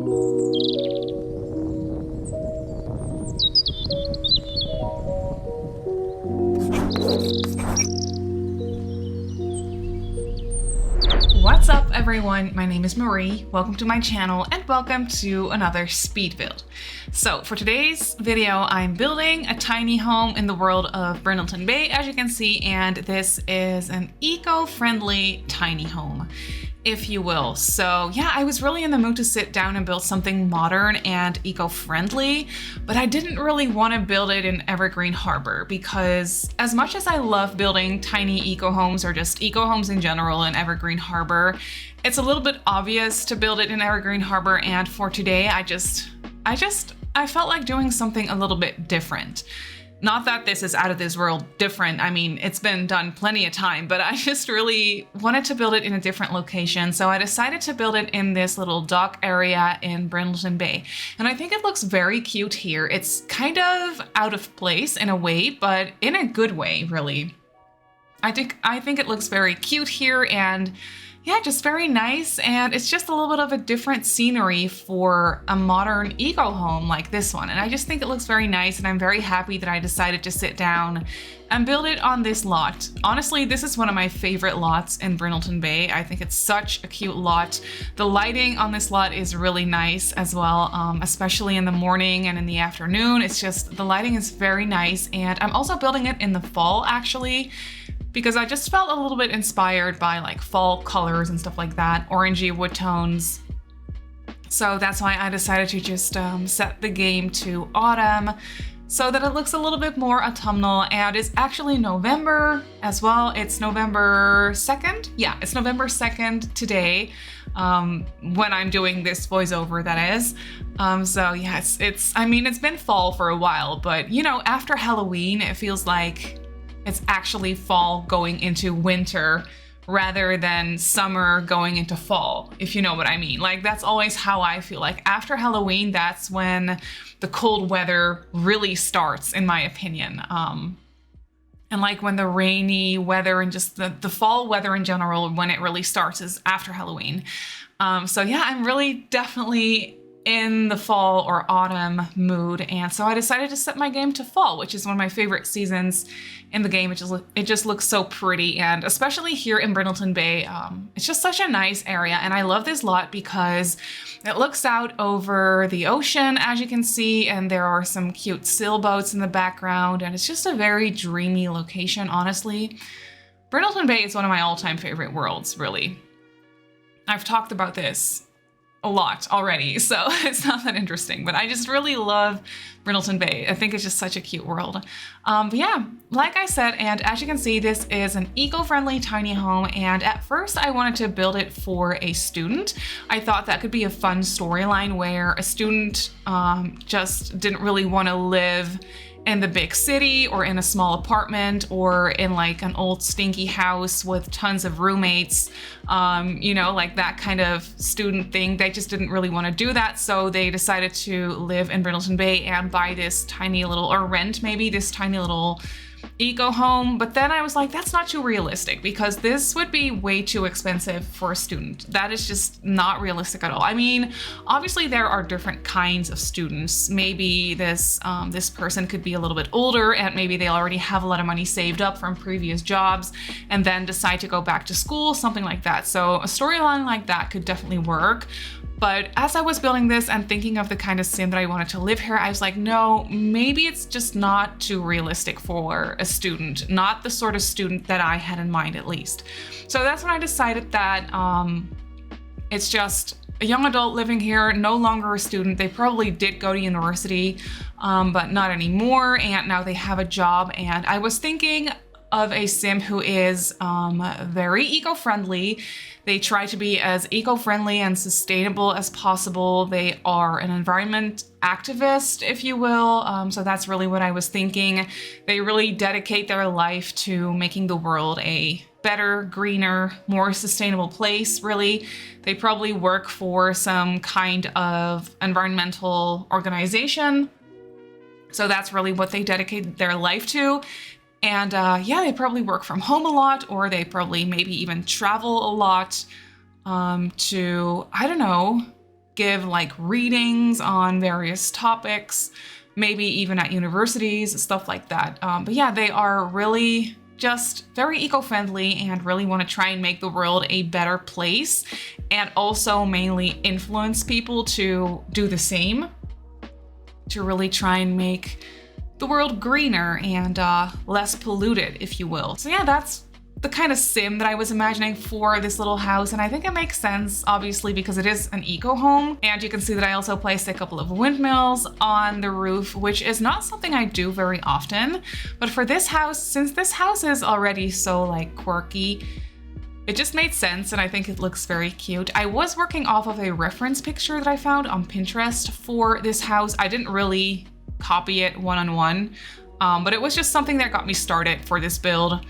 What's up everyone, my name is Marie, welcome to my channel and welcome to another speed build. So for today's video, I'm building a tiny home in the world of Brindleton Bay, as you can see, and this is an eco-friendly tiny home, if you will. So yeah, I was really in the mood to sit down and build something modern and eco-friendly, but I didn't really want to build it in Evergreen Harbor because as much as I love building tiny eco homes or just eco homes in general in Evergreen Harbor, it's a little bit obvious to build it in Evergreen Harbor, and for today I felt like doing something a little bit different. Not that this is out of this world different. I mean, it's been done plenty of time, but I just really wanted to build it in a different location. So I decided to build it in this little dock area in Brindleton Bay. And I think it looks very cute here. It's kind of out of place in a way, but in a good way, really. I think it looks very cute here, and yeah, just very nice, and it's just a little bit of a different scenery for a modern eco home like this one, and I just think it looks very nice, and I'm very happy that I decided to sit down and build it on this lot. Honestly, this is one of my favorite lots in Brindleton Bay. I think it's such a cute lot. The lighting on this lot is really nice as well, especially in the morning and in the afternoon. It's just, the lighting is very nice, and I'm also building it in the fall actually, because I just felt a little bit inspired by like fall colors and stuff like that, orangey wood tones. So that's why I decided to just set the game to autumn so that it looks a little bit more autumnal, and it's actually November as well. It's November 2nd. Yeah, it's November 2nd today when I'm doing this voiceover, that is. So yeah, I mean, it's been fall for a while, but you know, after Halloween, it feels like it's actually fall going into winter rather than summer going into fall, if you know what I mean. Like, that's always how I feel. Like, after Halloween, that's when the cold weather really starts, in my opinion. And like when the rainy weather and just the fall weather in general, when it really starts is after Halloween. So yeah, I'm really definitely in the fall or autumn mood, and so I decided to set my game to fall, which is one of my favorite seasons in the game. It just looks so pretty, and especially here in Brindleton Bay, it's just such a nice area, and I love this lot because it looks out over the ocean, as you can see, and there are some cute sailboats in the background, and it's just a very dreamy location, honestly. Brindleton Bay is one of my all-time favorite worlds, really. I've talked about this a lot already, so it's not that interesting, but I just really love Brindleton Bay. I think it's just such a cute world. But yeah, like I said, and as you can see, this is an eco-friendly tiny home, and at first I wanted to build it for a student. I thought that could be a fun storyline where a student just didn't really want to live in the big city or in a small apartment or in like an old stinky house with tons of roommates, you know, like that kind of student thing. They just didn't really want to do that, so they decided to live in Brindleton Bay and buy this tiny little, or rent maybe, this tiny little eco home. But then I was like, that's not too realistic because this would be way too expensive for a student. That is just not realistic at all. I mean, obviously there are different kinds of students. Maybe this person could be a little bit older and maybe they already have a lot of money saved up from previous jobs and then decide to go back to school, something like that. So a storyline like that could definitely work. But as I was building this and thinking of the kind of sim that I wanted to live here, I was like, no, maybe it's just not too realistic for a student, not the sort of student that I had in mind, at least. So that's when I decided that it's just a young adult living here, no longer a student. They probably did go to university, but not anymore, and now they have a job. And I was thinking of a sim who is very eco-friendly. They try to be as eco-friendly and sustainable as possible. They are an environment activist, if you will. So that's really what I was thinking. They really dedicate their life to making the world a better, greener, more sustainable place, really. They probably work for some kind of environmental organization. So that's really what they dedicate their life to. And yeah, they probably work from home a lot, or they probably maybe even travel a lot to, I don't know, give like readings on various topics, maybe even at universities, stuff like that. But yeah, they are really just very eco-friendly and really want to try and make the world a better place, and also mainly influence people to do the same, to really try and make the world greener and less polluted, if you will. So yeah, that's the kind of sim that I was imagining for this little house, and I think it makes sense, obviously, because it is an eco home. And you can see that I also placed a couple of windmills on the roof, which is not something I do very often. But for this house, since this house is already so like quirky, it just made sense, and I think it looks very cute. I was working off of a reference picture that I found on Pinterest for this house. I didn't really copy it one-on-one, but it was just something that got me started for this build.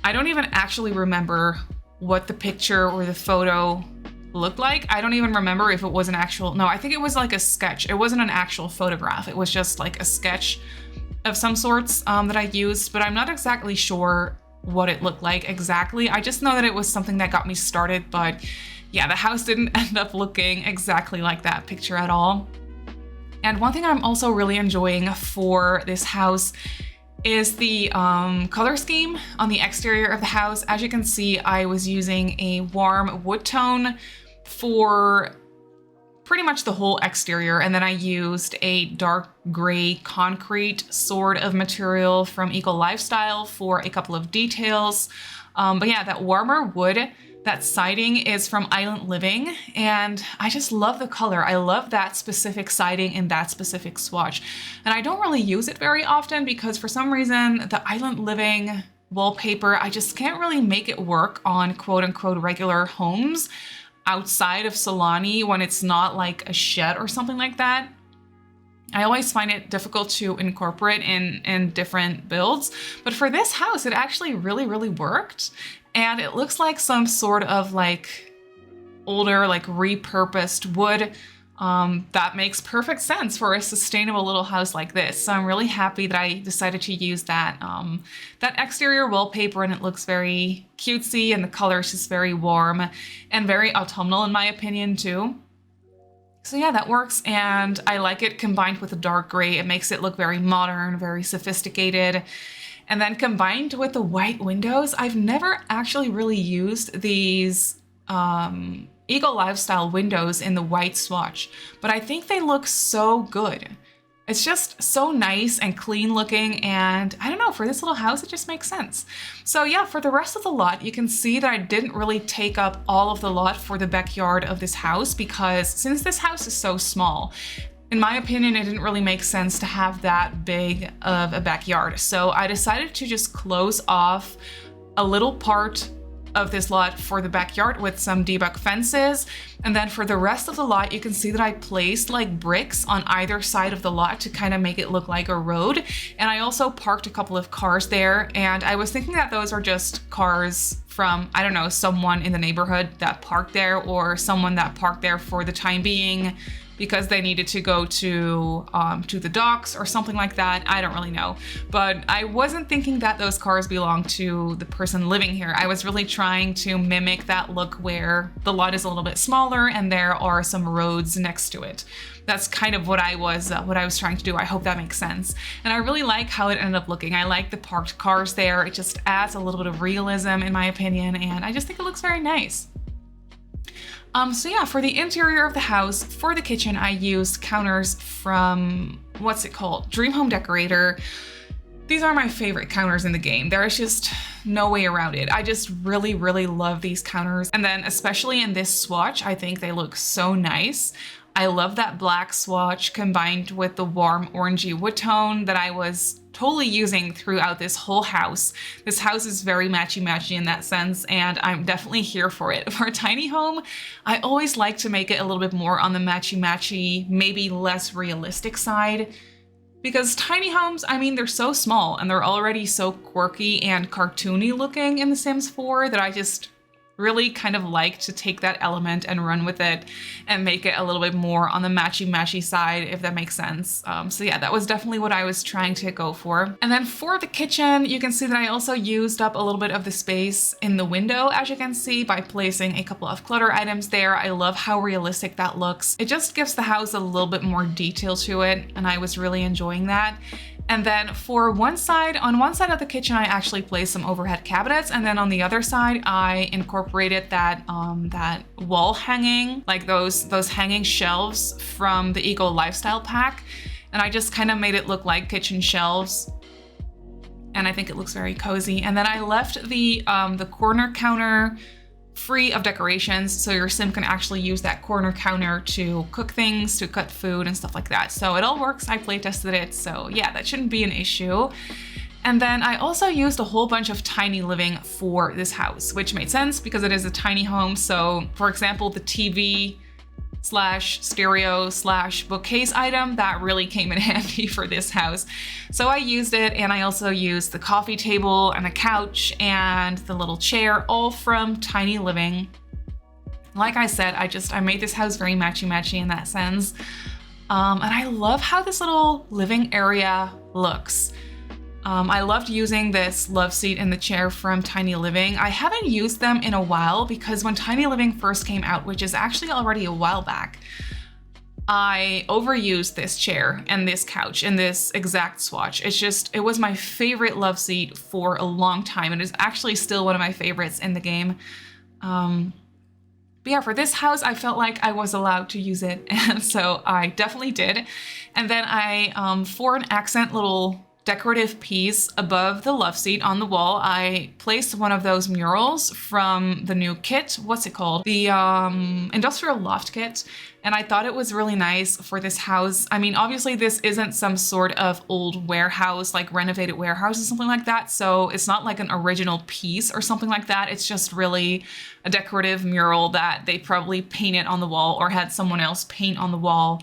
I don't even actually remember what the picture or the photo looked like. I don't even remember if it was an actual, no, I think it was like a sketch. It wasn't an actual photograph. It was just like a sketch of some sorts that I used, but I'm not exactly sure what it looked like exactly. I just know that it was something that got me started, but yeah, the house didn't end up looking exactly like that picture at all. And one thing I'm also really enjoying for this house is the color scheme on the exterior of the house. As you can see, I was using a warm wood tone for pretty much the whole exterior, and then I used a dark gray concrete sort of material from Eco Lifestyle for a couple of details. But yeah, that warmer wood, that siding is from Island Living, and I just love the color. I love that specific siding in that specific swatch. And I don't really use it very often because for some reason, the Island Living wallpaper, I just can't really make it work on quote unquote regular homes outside of Solani when it's not like a shed or something like that. I always find it difficult to incorporate in different builds, but for this house, it actually really worked. And it looks like some sort of like older, like repurposed wood. That makes perfect sense for a sustainable little house like this. So I'm really happy that I decided to use that, that exterior wallpaper, and it looks very cutesy, and the color is just very warm and very autumnal in my opinion too. So yeah, that works, and I like it combined with the dark gray. It makes it look very modern, very sophisticated. And then combined with the white windows, I've never actually really used these Eco Lifestyle windows in the white swatch, but I think they look so good. It's just so nice and clean looking, and I don't know, for this little house, it just makes sense. So yeah, for the rest of the lot, you can see that I didn't really take up all of the lot for the backyard of this house, because since this house is so small, in my opinion, it didn't really make sense to have that big of a backyard. So I decided to just close off a little part of this lot for the backyard with some debug fences. And then for the rest of the lot, you can see that I placed like bricks on either side of the lot to kind of make it look like a road. And I also parked a couple of cars there. And I was thinking that those are just cars from, I don't know, someone in the neighborhood that parked there, or someone that parked there for the time being because they needed to go to the docks or something like that. I don't really know. But I wasn't thinking that those cars belonged to the person living here. I was really trying to mimic that look where the lot is a little bit smaller and there are some roads next to it. That's kind of what I was trying to do. I hope that makes sense. And I really like how it ended up looking. I like the parked cars there. It just adds a little bit of realism in my opinion, and I just think it looks very nice. So yeah, for the interior of the house, for the kitchen, I used counters from, what's it called? Dream Home Decorator. These are my favorite counters in the game. There is just no way around it. I just really love these counters. And then especially in this swatch, I think they look so nice. I love that black swatch combined with the warm orangey wood tone that I was totally using throughout this whole house. This house is very matchy-matchy in that sense, and I'm definitely here for it. For a tiny home, I always like to make it a little bit more on the matchy-matchy, maybe less realistic side. Because tiny homes, I mean, they're so small and they're already so quirky and cartoony looking in The Sims 4 that I just really kind of like to take that element and run with it and make it a little bit more on the matchy side, if that makes sense. So yeah, that was definitely what I was trying to go for. And then for the kitchen, you can see that I also used up a little bit of the space in the window, as you can see, by placing a couple of clutter items there. I love how realistic that looks. It just gives the house a little bit more detail to it, and I was really enjoying that. And then for on one side of the kitchen, I actually placed some overhead cabinets, and then on the other side, I incorporated that that wall hanging, like those hanging shelves from the Eco Lifestyle pack, and I just kind of made it look like kitchen shelves. And I think it looks very cozy. And then I left the corner counter free of decorations, so your sim can actually use that corner counter to cook things, to cut food and stuff like that. So it all works. I play tested it, so yeah, that shouldn't be an issue. And then I also used a whole bunch of tiny living for this house, which made sense because it is a tiny home. So for example, the TV / stereo / bookcase item, that really came in handy for this house. So I used it, and I also used the coffee table and a couch and the little chair, all from Tiny Living. Like I said, I made this house very matchy in that sense. And I love how this little living area looks. I loved using this love seat and the chair from Tiny Living. I haven't used them in a while because when Tiny Living first came out, which is actually already a while back, I overused this chair and this couch and this exact swatch. It was my favorite love seat for a long time. It is actually still one of my favorites in the game. But yeah, for this house, I felt like I was allowed to use it, and so I definitely did. And then I, for an accent little decorative piece above the love seat on the wall, I placed one of those murals from the new kit. What's it called? The Industrial Loft Kit. And I thought it was really nice for this house. I mean, obviously this isn't some sort of old warehouse, like renovated warehouse or something like that. So it's not like an original piece or something like that. It's just really a decorative mural that they probably painted on the wall or had someone else paint on the wall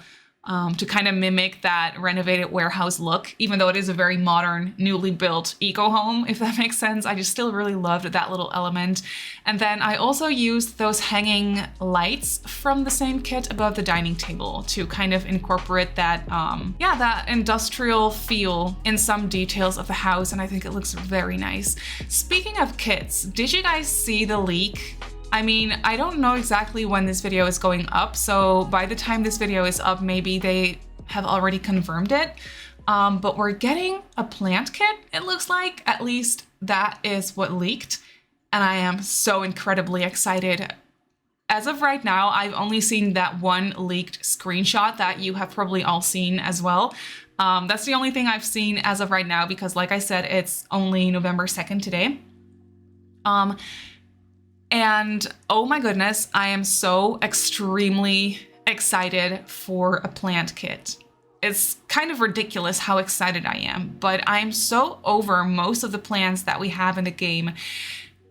to kind of mimic that renovated warehouse look, even though it is a very modern, newly built eco home, if that makes sense. I just still really loved that little element. And then I also used those hanging lights from the same kit above the dining table to kind of incorporate that, that industrial feel in some details of the house, and I think it looks very nice. Speaking of kits, did you guys see the leak? I mean, I don't know exactly when this video is going up, so by the time this video is up, maybe they have already confirmed it. But we're getting a plant kit, it looks like. At least that is what leaked, and I am so incredibly excited. As of right now, I've only seen that one leaked screenshot that you have probably all seen as well. That's the only thing I've seen as of right now because, like I said, it's only November 2nd today. And oh my goodness, I am so extremely excited for a plant kit. It's kind of ridiculous how excited I am, but I'm so over most of the plants that we have in the game.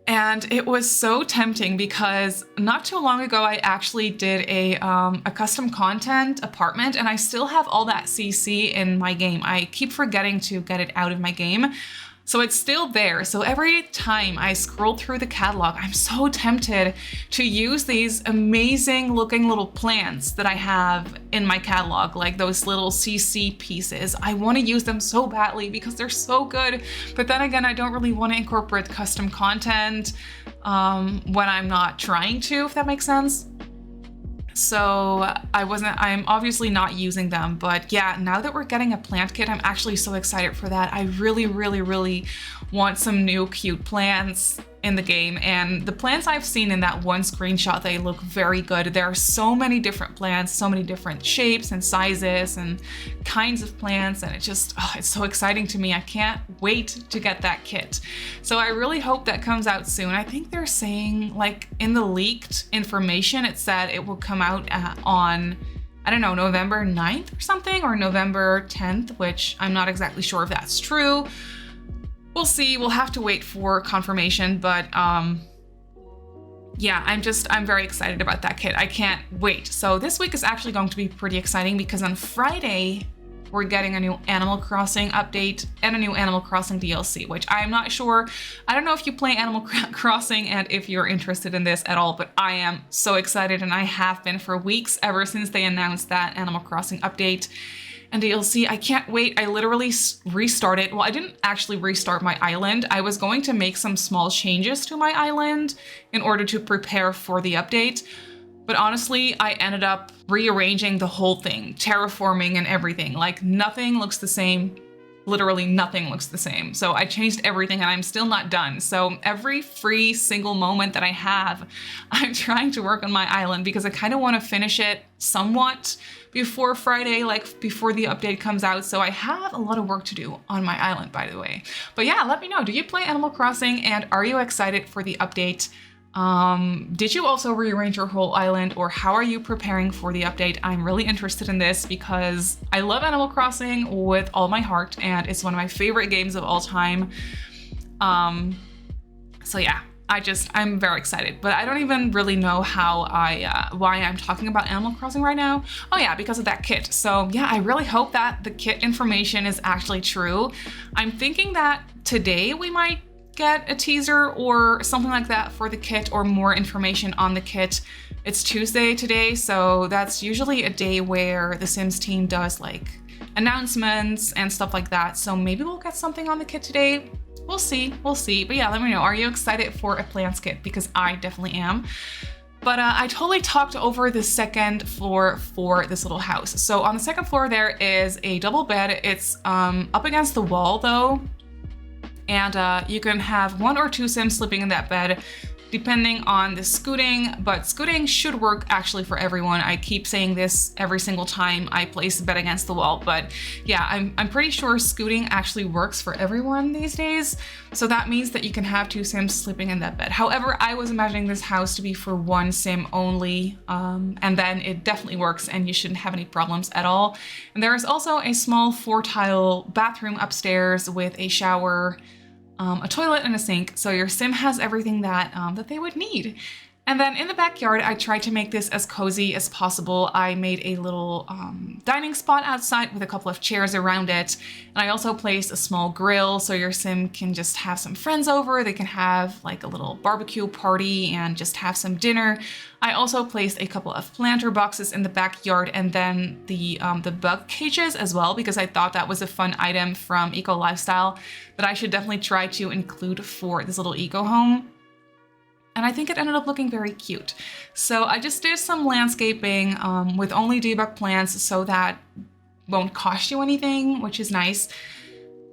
And it was so tempting because not too long ago, I actually did a custom content apartment, and I still have all that CC in my game. I keep forgetting to get it out of my game. So it's still there. So every time I scroll through the catalog, I'm so tempted to use these amazing looking little plants that I have in my catalog, like those little CC pieces. I want to use them so badly because they're so good. But then again, I don't really want to incorporate custom content when I'm not trying to, if that makes sense. So I'm obviously not using them, but yeah, now that we're getting a plant kit, I'm actually so excited for that. I really, really, really want some new cute plants in the game, and the plants I've seen in that one screenshot, they look very good. There are so many different plants, so many different shapes and sizes and kinds of plants, and it's so exciting to me. I can't wait to get that kit. So I really hope that comes out soon. I think they're saying, like, in the leaked information, it said it will come out on, I don't know, November 9th or something, or November 10th, which I'm not exactly sure if that's true. We'll see. We'll have to wait for confirmation, but yeah, I'm very excited about that kit. I can't wait. So this week is actually going to be pretty exciting because on Friday, we're getting a new Animal Crossing update and a new Animal Crossing DLC, which I'm not sure. I don't know if you play Animal Crossing and if you're interested in this at all, but I am so excited, and I have been for weeks ever since they announced that Animal Crossing update and DLC. I can't wait. I literally restarted. Well, I didn't actually restart my island. I was going to make some small changes to my island in order to prepare for the update. But honestly, I ended up rearranging the whole thing, terraforming and everything. Like, nothing looks the same. Literally nothing looks the same. So I changed everything and I'm still not done. So every free single moment that I have, I'm trying to work on my island because I kind of want to finish it somewhat before Friday, like before the update comes out. So I have a lot of work to do on my island, by the way. But yeah, let me know. Do you play Animal Crossing and are you excited for the update? Did you also rearrange your whole island, or how are you preparing for the update? I'm really interested in this because I love Animal Crossing with all my heart and it's one of my favorite games of all time. So yeah, I'm very excited, but I don't even really know why I'm talking about Animal Crossing right now. Oh yeah, because of that kit. So yeah, I really hope that the kit information is actually true. I'm thinking that today we might get a teaser or something like that for the kit, or more information on the kit. It's Tuesday today, so that's usually a day where the Sims team does like announcements and stuff like that. So maybe we'll get something on the kit today. We'll see. But yeah, let me know. Are you excited for a plants kit? Because I definitely am. But I totally talked over the second floor for this little house. So on the second floor, there is a double bed. It's up against the wall though. And you can have 1 or 2 Sims sleeping in that bed, depending on the scooting, but scooting should work actually for everyone. I keep saying this every single time I place a bed against the wall, but yeah, I'm pretty sure scooting actually works for everyone these days. So that means that you can have 2 Sims sleeping in that bed. However, I was imagining this house to be for 1 Sim only, and then it definitely works and you shouldn't have any problems at all. And there is also a small 4-tile bathroom upstairs with a shower, a toilet and a sink, so your Sim has everything that they would need. And then in the backyard, I tried to make this as cozy as possible. I made a little dining spot outside with a couple of chairs around it. And I also placed a small grill so your Sim can just have some friends over. They can have like a little barbecue party and just have some dinner. I also placed a couple of planter boxes in the backyard, and then the bug cages as well, because I thought that was a fun item from Eco Lifestyle that I should definitely try to include for this little eco home. And I think it ended up looking very cute. So I just did some landscaping with only debug plants, so that won't cost you anything, which is nice.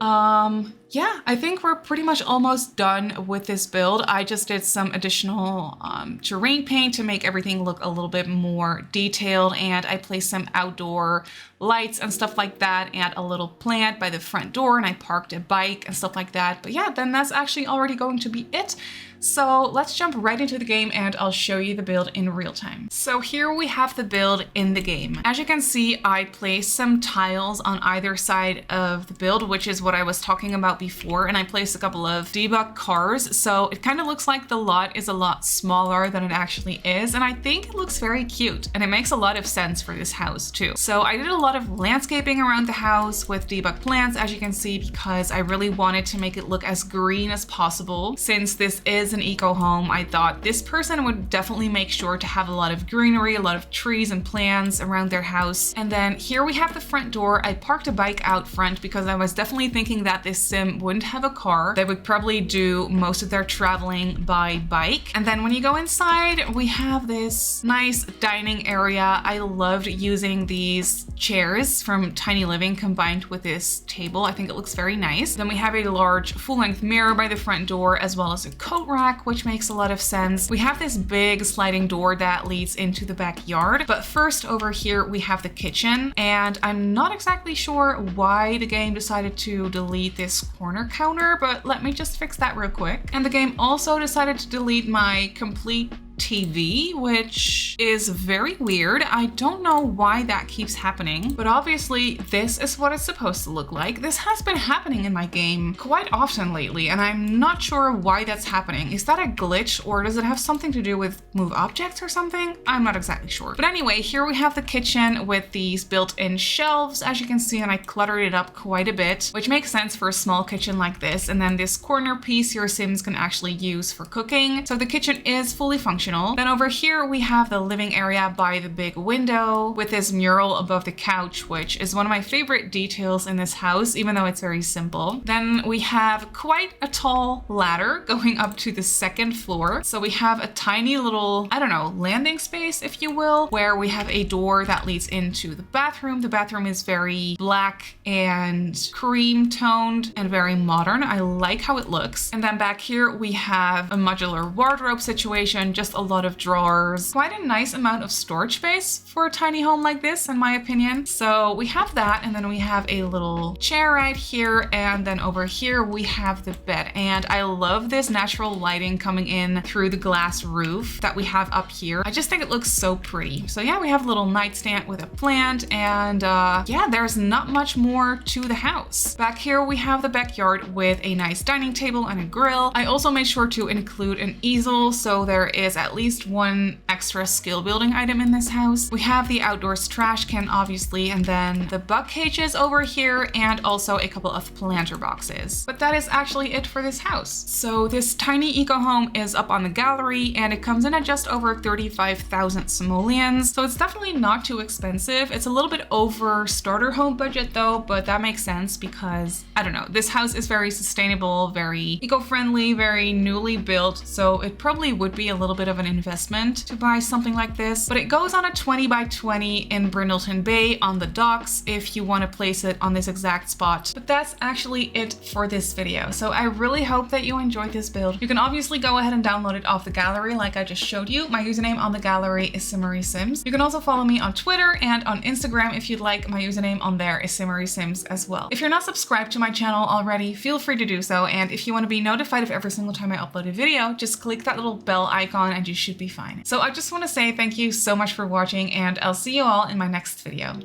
Yeah, I think we're pretty much almost done with this build. I just did some additional terrain paint to make everything look a little bit more detailed, and I placed some outdoor lights and stuff like that, and a little plant by the front door, and I parked a bike and stuff like that. But yeah, then that's actually already going to be it. So let's jump right into the game and I'll show you the build in real time. So here we have the build in the game. As you can see, I placed some tiles on either side of the build, which is what I was talking about before, and I placed a couple of debug cars. So it kind of looks like the lot is a lot smaller than it actually is, and I think it looks very cute, and it makes a lot of sense for this house too. So I did a lot of landscaping around the house with debug plants, as you can see, because I really wanted to make it look as green as possible. Since this is an eco home, I thought this person would definitely make sure to have a lot of greenery, a lot of trees and plants around their house. And then here we have the front door. I parked a bike out front because I was definitely thinking that this Sim wouldn't have a car. They would probably do most of their traveling by bike. And then when you go inside, we have this nice dining area. I loved using these chairs from Tiny Living combined with this table. I think it looks very nice. Then we have a large full-length mirror by the front door, as well as a coat rack, which makes a lot of sense. We have this big sliding door that leads into the backyard. But first, over here we have the kitchen, and I'm not exactly sure why the game decided to delete this corner counter, but let me just fix that real quick. And the game also decided to delete my complete TV, which is very weird. I don't know why that keeps happening, but obviously this is what it's supposed to look like. This has been happening in my game quite often lately, and I'm not sure why that's happening. Is that a glitch, or does it have something to do with move objects or something? I'm not exactly sure. But anyway, here we have the kitchen with these built-in shelves, as you can see, and I cluttered it up quite a bit, which makes sense for a small kitchen like this. And then this corner piece your Sims can actually use for cooking. So the kitchen is fully functional. Then over here we have the living area by the big window with this mural above the couch, which is one of my favorite details in this house, even though it's very simple. Then we have quite a tall ladder going up to the second floor. So we have a tiny little, I don't know, landing space, if you will, where we have a door that leads into the bathroom. The bathroom is very black and cream toned and very modern. I like how it looks. And then back here we have a modular wardrobe situation, just a lot of drawers. Quite a nice amount of storage space for a tiny home like this, in my opinion. So we have that, and then we have a little chair right here, and then over here we have the bed. And I love this natural lighting coming in through the glass roof that we have up here. I just think it looks so pretty. So yeah, we have a little nightstand with a plant, and yeah, there's not much more to the house. Back here we have the backyard with a nice dining table and a grill. I also made sure to include an easel, so there is at least one extra skill building item in this house. We have the outdoors trash can, obviously, and then the bug cages over here, and also a couple of planter boxes. But that is actually it for this house. So this tiny eco home is up on the gallery, and it comes in at just over 35,000 simoleons. So it's definitely not too expensive. It's a little bit over starter home budget though, but that makes sense because, I don't know, this house is very sustainable, very eco-friendly, very newly built. So it probably would be a little bit of an investment to buy something like this, but it goes on a 20 by 20 in Brindleton Bay on the docks if you want to place it on this exact spot. But that's actually it for this video. So I really hope that you enjoyed this build. You can obviously go ahead and download it off the gallery like I just showed you. My username on the gallery is Simmarysims. You can also follow me on Twitter and on Instagram if you'd like. My username on there is Simmarysims as well. If you're not subscribed to my channel already, feel free to do so. And if you want to be notified of every single time I upload a video, just click that little bell icon and you should be fine. So I just want to say thank you so much for watching, and I'll see you all in my next video.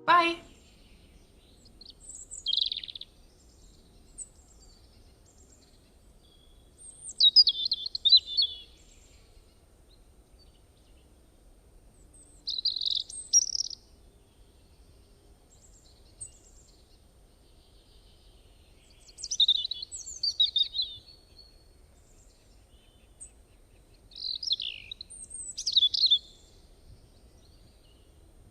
Bye!